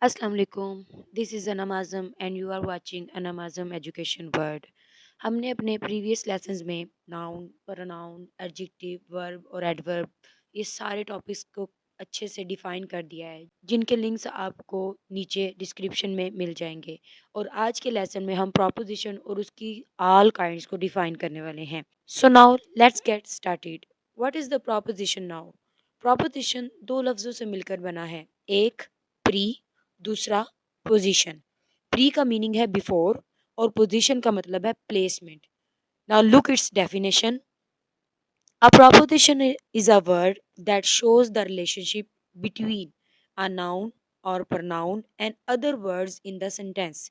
Assalamu alaikum. This is Anam Azam and you are watching Anam Azam Education World. हमने अपने previous lessons में noun, pronoun, adjective, verb और adverb ये सारे topics को अच्छे से डिफाइन कर दिया है, जिनके लिंक्स आपको नीचे डिस्क्रिप्शन में मिल जाएंगे। और आज के लेसन में हम प्रोपोजिशन और उसकी ऑल काइंड्स को डिफाइन करने वाले हैं। So now let's get started. What is the proposition now? Proposition दो लफ्जों से मिलकर बना है, एक प्री, दूसरा पोजीशन। प्री का मीनिंग है बिफोर और पोजीशन का मतलब है placement. Now look it's definition. A proposition is a word that shows the relationship between a noun or pronoun and other words in the sentence।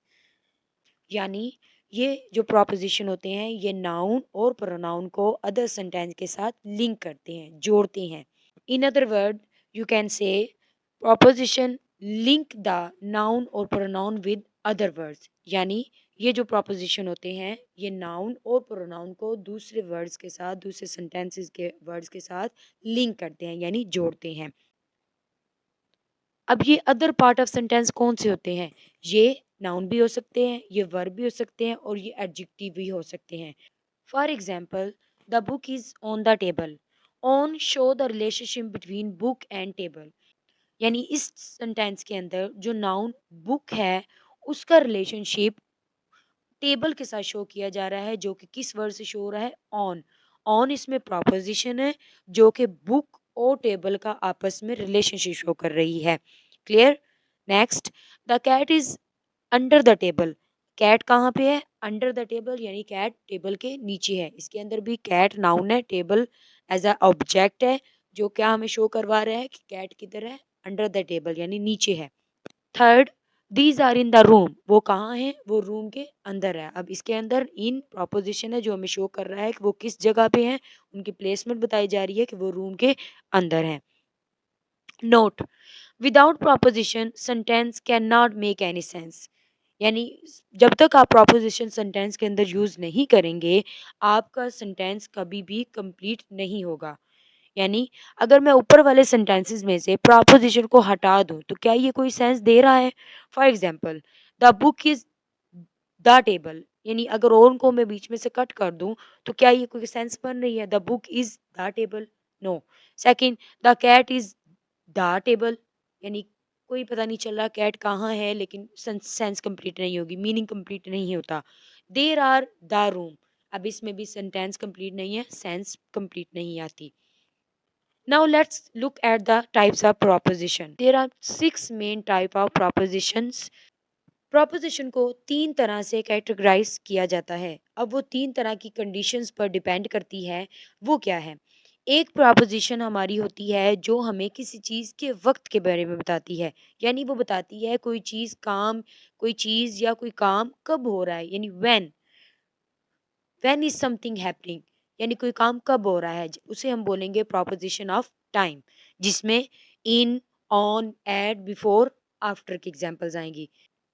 यानी ये जो प्रोपोजिशन होते हैं ये नाउन और प्रोनाउन को अदर सेंटेंस के साथ लिंक करते हैं, जोड़ते हैं। In other word you can say proposition link the noun और प्रोनाउन विद अदर वर्ड्स। यानी ये जो प्रोपोजिशन होते हैं ये नाउन और प्रोनाउन को दूसरे वर्ड्स के साथ, दूसरे सेंटेंसेस के वर्ड्स के साथ लिंक करते हैं यानी जोड़ते हैं। अब ये अदर पार्ट ऑफ सेंटेंस कौन से होते हैं? ये नाउन भी हो सकते हैं, ये वर्ब भी हो सकते हैं और ये एडजेक्टिव भी हो सकते हैं। For example, the book is on the table. On show the relationship between book and table. यानी इस सेंटेंस के अंदर जो नाउन बुक है उसका रिलेशनशिप टेबल के साथ शो किया जा रहा है, जो कि किस वर्ड से शो हो रहा है? ऑन। ऑन इसमें प्रोपोजिशन है जो कि बुक और टेबल का आपस में रिलेशनशिप शो कर रही है। Clear? Next, the cat is under the table. Cat कहाँ पे है? अंडर द टेबल, यानी कैट टेबल के नीचे है। इसके अंदर भी कैट नाउन है, टेबल एज अ ऑब्जेक्ट है, जो क्या हमें शो करवा रहा है कि कैट किधर है? अंडर द टेबल यानी नीचे है। Third, these are in the room. वो कहाँ है? वो रूम के अंदर है। अब इसके अंदर इन प्रोपोजिशन है जो हमें शो कर रहा है कि वो किस जगह पे है, उनकी प्लेसमेंट बताई जा रही है कि वो रूम के अंदर है। Note, without proposition sentence can not make any sense. यानी जब तक आप प्रोपोजिशन सेंटेंस के अंदर यूज नहीं करेंगे आपका सेंटेंस कभी भी कंप्लीट नहीं होगा। यानी अगर मैं ऊपर वाले सेंटेंसेस में से प्रोपोजिशन को हटा दूं तो क्या ये कोई सेंस दे रहा है? For example, the book is the table. यानी अगर ओन को मैं बीच में से कट कर दूं तो क्या ये कोई सेंस बन रही है? The book is the table? No. Second, the cat is the table. यानी कोई पता नहीं चल रहा कैट कहाँ है, लेकिन सेंस कंप्लीट नहीं होगी, मीनिंग कंप्लीट नहीं होता। There are the room. अब इसमें भी सेंटेंस कंप्लीट नहीं है, सेंस कंप्लीट नहीं आती। Now let's look at the types of proposition. There are six main type of propositions. Proposition को तीन तरह से कैटेगराइज किया जाता है। अब वो तीन तरह की कंडीशंस पर डिपेंड करती है, वो क्या है? एक प्रोपोजिशन हमारी होती है जो हमें किसी चीज़ के वक्त के बारे में बताती है। यानी वो बताती है कोई चीज़, काम, कोई चीज़ या कोई काम कब हो रहा है, यानी व्हेन इज समथिंग हैपनिंग। यानी कोई काम कब हो रहा है, उसे हम बोलेंगे प्रोपोजिशन ऑफ टाइम, जिसमें इन, ऑन, एट, बिफोर, आफ्टर की एग्जांपल्स आएंगी।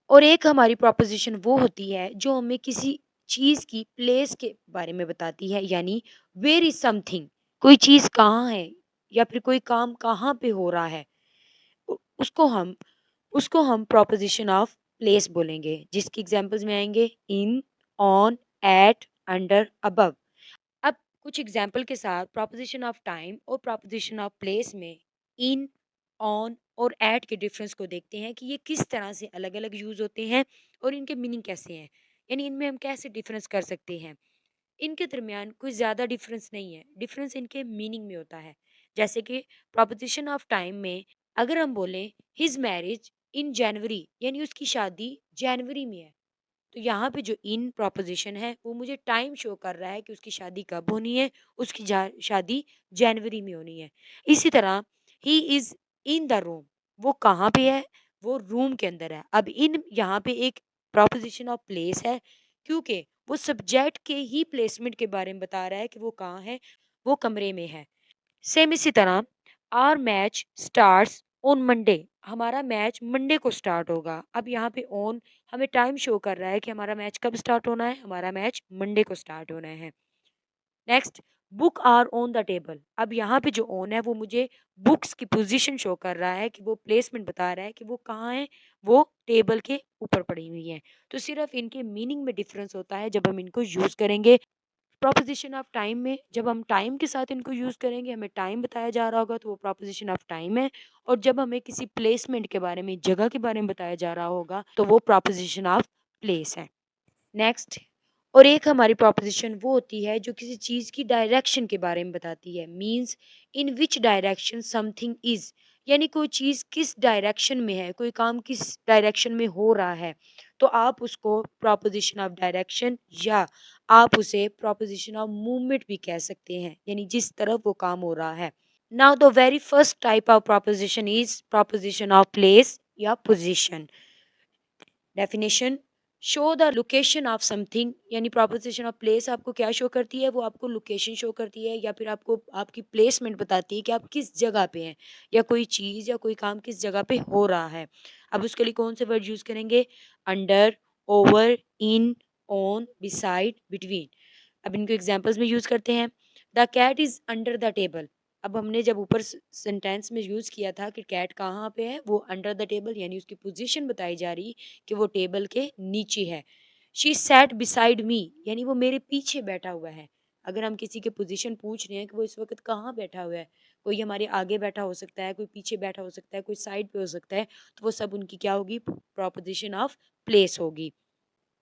और एक हमारी प्रोपोजिशन वो होती है जो हमें किसी चीज की प्लेस के बारे में बताती है। यानी वेयर इज समथिंग, कोई चीज कहाँ है या फिर कोई काम कहाँ पे हो रहा है, उ- उसको हम उसको हम प्रोपोजिशन ऑफ प्लेस बोलेंगे, जिसकी एग्जांपल्स में आएंगे इन, ऑन, एट, अंडर, अबव। अब कुछ एग्जाम्पल के साथ प्रोपोजिशन ऑफ टाइम और प्रोपोजिशन ऑफ प्लेस में इन, ऑन और एट के डिफरेंस को देखते हैं कि ये किस तरह से अलग अलग यूज होते हैं और इनके मीनिंग कैसे हैं। यानी इनमें हम कैसे डिफरेंस कर सकते हैं। इनके दरमियान कोई ज़्यादा डिफरेंस नहीं है, डिफरेंस इनके मीनिंग में होता है। जैसे कि प्रोपोजिशन ऑफ टाइम में अगर हम बोलें हिज मैरिज इन जनवरी, यानी उसकी शादी जनवरी में है, तो यहाँ पे जो इन प्रोपोजिशन है वो मुझे टाइम शो कर रहा है कि उसकी शादी कब होनी है, उसकी शादी जनवरी में होनी है। इसी तरह he is in the room, वो कहाँ पे है? वो रूम के अंदर है। अब इन यहाँ पे एक प्रोपोजिशन ऑफ प्लेस है, क्योंकि वो सब्जेक्ट के ही प्लेसमेंट के बारे में बता रहा है कि वो कहाँ है, वो कमरे में है। सेम इसी तरह our match starts on Monday, हमारा मैच मंडे को स्टार्ट होगा। अब यहाँ पे ऑन हमें टाइम शो कर रहा है कि हमारा मैच कब स्टार्ट होना है, हमारा मैच मंडे को स्टार्ट होना है। Next, book are on the table. अब यहाँ पे जो ऑन है वो मुझे बुक्स की पोजीशन शो कर रहा है, कि वो प्लेसमेंट बता रहा है कि वो कहाँ है, वो टेबल के ऊपर पड़ी हुई है। तो सिर्फ इनके मीनिंग में डिफरेंस होता है जब हम इनको यूज करेंगे। प्रोपोजिशन ऑफ टाइम में जब हम टाइम के साथ इनको यूज करेंगे, हमें टाइम बताया जा रहा होगा तो वो प्रोपोजिशन ऑफ टाइम है। और जब हमें किसी प्लेसमेंट के बारे में, जगह के बारे में बताया जा रहा होगा, तो वो प्रोपोजिशन ऑफ प्लेस है। नेक्स्ट, और एक हमारी प्रोपोजिशन वो होती है जो किसी चीज की डायरेक्शन के बारे में बताती है। Means in which direction something is, यानी कोई चीज किस डायरेक्शन में है, कोई काम किस डायरेक्शन में हो रहा है, तो आप उसको प्रोपोजिशन ऑफ डायरेक्शन, या आप उसे प्रोपोजिशन ऑफ मूवमेंट भी कह सकते हैं, यानी जिस तरफ वो काम हो रहा है। Now the very first type of proposition is proposition of place या position. Definition, show the location of something, यानी प्रोपोजिशन ऑफ प्लेस आपको क्या शो करती है, वो आपको लोकेशन शो करती है, या फिर आपको आपकी प्लेसमेंट बताती है कि आप किस जगह पे हैं, या कोई चीज़ या कोई काम किस जगह पे हो रहा है। अब उसके लिए कौन से वर्ड यूज़ करेंगे? Under, over, in, on, beside, between. अब इनको एग्जांपल्स में यूज़ करते हैं। The cat is under the table. अब हमने जब ऊपर सेंटेंस में यूज़ किया था कि कैट कहाँ पे है, वो अंडर द टेबल, यानी उसकी पोजीशन बताई जा रही कि वो टेबल के नीचे है। शी सैट बिसाइड मी, यानी वो मेरे पीछे बैठा हुआ है। अगर हम किसी की पोजीशन पूछ रहे हैं कि वो इस वक्त कहाँ बैठा हुआ है, कोई हमारे आगे बैठा हो सकता है, कोई पीछे बैठा हो सकता है, कोई साइड पे हो सकता है, तो वो सब उनकी क्या होगी? प्रोपोजिशन ऑफ प्लेस होगी।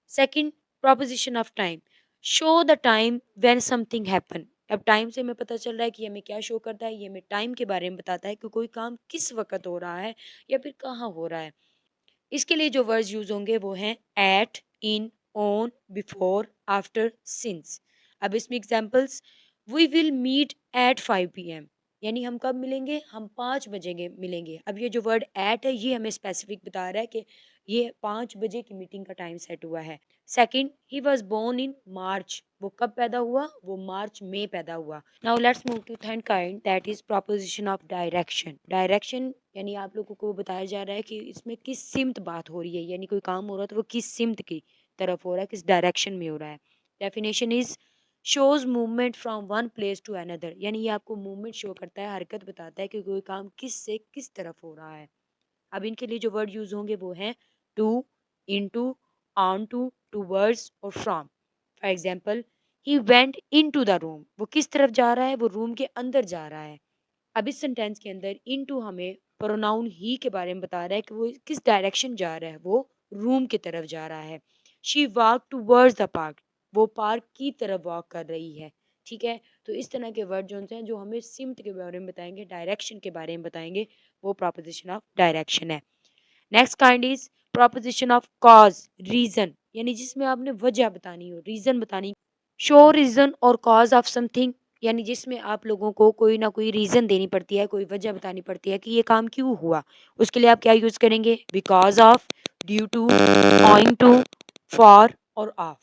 Second, proposition of time, show the time when something happen. अब टाइम से हमें पता चल रहा है कि हमें क्या शो करता है, ये हमें टाइम के बारे में बताता है कि कोई काम किस वक्त हो रहा है या फिर कहाँ हो रहा है। इसके लिए जो वर्ड्स यूज होंगे वो हैं at, in, on, before, after, since. अब इसमें examples, we will meet at 5 PM, यानी हम कब मिलेंगे? हम 5 बजे मिलेंगे। अब ये जो वर्ड एट है ये हमें स्पेसिफिक बता रहा है कि ये 5 बजे की मीटिंग का टाइम सेट हुआ है। Second, he was born in March, वो कब पैदा हुआ? वो मार्च में पैदा हुआ। Now let's move to third kind, that is proposition of direction. Direction यानी आप लोगों को बताया जा रहा है कि इसमें किस सिमत बात हो रही है, यानी कोई काम हो रहा है तो वो किस सिमत की तरफ हो रहा है, किस डायरेक्शन में हो रहा है। Definition is shows movement from one place to another, यानी ये आपको मूवमेंट शो करता है, हरकत बताता है कि कोई काम किस से किस तरफ हो रहा है। अब इनके लिए जो वर्ड यूज होंगे वो हैं to, into, onto words और from. For example, he went into the room, वो किस तरफ जा रहा है? वो रूम के अंदर जा रहा है। अब इस सेंटेंस के अंदर इनटू हमें प्रोनाउन ही के बारे में बता रहा है कि वो किस डायरेक्शन जा रहा है, वो रूम की तरफ जा रहा है। She walk towards the park, वो पार्क की तरफ वॉक कर रही है। ठीक है, तो इस तरह के वर्ड जो हैं जो हमें सिमत के बारे में बताएंगे, डायरेक्शन के बारे में बताएंगे, वो प्रोपोजिशन ऑफ डायरेक्शन है। Next kind is proposition of cause, reason, यानी जिसमें आपने वजह बतानी हो, रीजन बतानी। शो रीजन और कॉज ऑफ समथिंग, यानी जिसमें आप लोगों को कोई ना कोई रीजन देनी पड़ती है, कोई वजह बतानी पड़ती है कि ये काम क्यों हुआ। उसके लिए आप क्या यूज करेंगे? Because of, due to, owing to, for और of.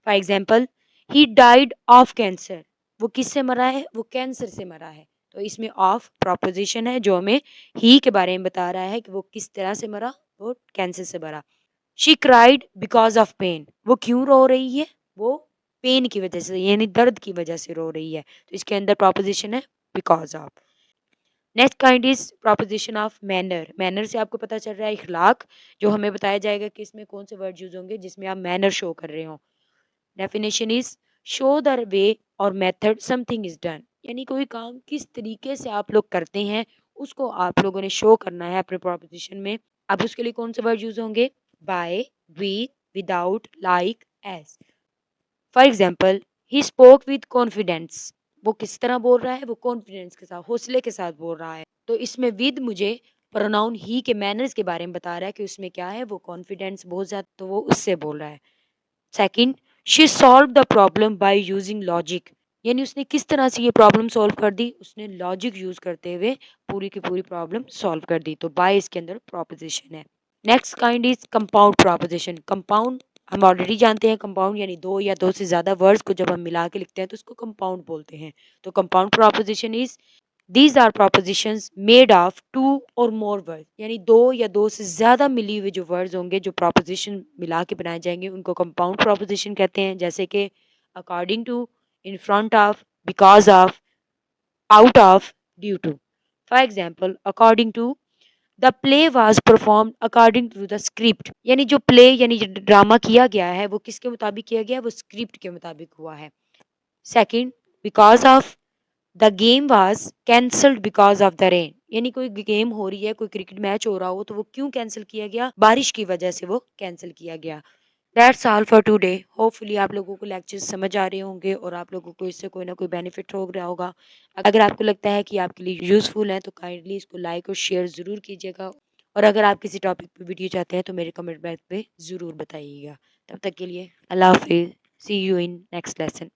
For example, he died of cancer, वो किससे मरा है? वो कैंसर से मरा है। तो इसमें ऑफ प्रोपोजिशन है जो हमें ही के बारे में बता रहा है कि वो किस तरह से मरा, वो कैंसर से मरा। She cried because of pain, वो क्यों रो रही है? वो पेन की वजह से, यानी दर्द की वजह से रो रही है। तो इसके अंदर प्रोपोजिशन है because of. Next kind is proposition of manner. Manner से आपको पता चल रहा है इखलाक, जो हमें बताया जाएगा कि इसमें कौन से वर्ड यूज होंगे जिसमें आप मैनर शो कर रहे हो। Definition is show the way और मेथड समथिंग इज डन, यानी कोई काम किस तरीके से आप लोग करते हैं उसको आप लोगों ने शो करना है अपने प्रोपोजिशन में। अब उसके लिए कौन से वर्ड यूज होंगे? By, with, without, like, as. For example, he spoke with confidence, वो किस तरह बोल रहा है? वो कॉन्फिडेंस के साथ, हौसले के साथ बोल रहा है। तो इसमें विद मुझे प्रोनाउन ही के मैनर्स के बारे में बता रहा है कि उसमें क्या है, वो कॉन्फिडेंस बहुत ज्यादा, तो वो उससे बोल रहा है। Second, she solve the problem by using logic, यानी उसने किस तरह से ये प्रॉब्लम सॉल्व कर दी? उसने लॉजिक यूज करते हुए पूरी की पूरी प्रॉब्लम सॉल्व कर दी। तो बाय इसके अंदर प्रोपोजिशन है। Next kind is compound proposition. Compound हम ऑलरेडी जानते हैं, कंपाउंड यानी दो या दो से ज्यादा वर्ड्स को जब हम मिला के लिखते हैं तो उसको कंपाउंड बोलते हैं। तो compound preposition is these are prepositions made of two or more word, यानी दो या दो से ज्यादा मिली हुई जो वर्ड्स होंगे, जो प्रोपोजिशन मिला के बनाए जाएंगे, उनको कंपाउंड प्रोपोजिशन कहते हैं। जैसे कि according to, in front of, because of, out of, due to. For example, according to, the play was perform according to the script, यानी जो प्ले यानी जो ड्रामा किया गया है वो किसके मुताबिक किया गया है, वो स्क्रिप्ट के मुताबिक हुआ है। Second, because of the game was cancelled because of the rain, यानी कोई गेम हो रही है, कोई क्रिकेट मैच हो रहा हो तो वो क्यों कैंसिल किया गया, बारिश की वजह से वो कैंसिल किया गया। That's all for today. Hopefully आप लोगों को लेक्चर्स समझ आ रहे होंगे और आप लोगों को इससे कोई ना कोई बेनिफिट हो रहा होगा। अगर आपको लगता है कि आपके लिए यूजफुल है तो काइंडली इसको लाइक और शेयर ज़रूर कीजिएगा। और अगर आप किसी टॉपिक पे वीडियो चाहते हैं तो मेरे कमेंट बॉक्स पे ज़रूर बताइएगा। तब तक के लिए अल्लाह हाफिज़। सी यू इन नेक्स्ट लेसन।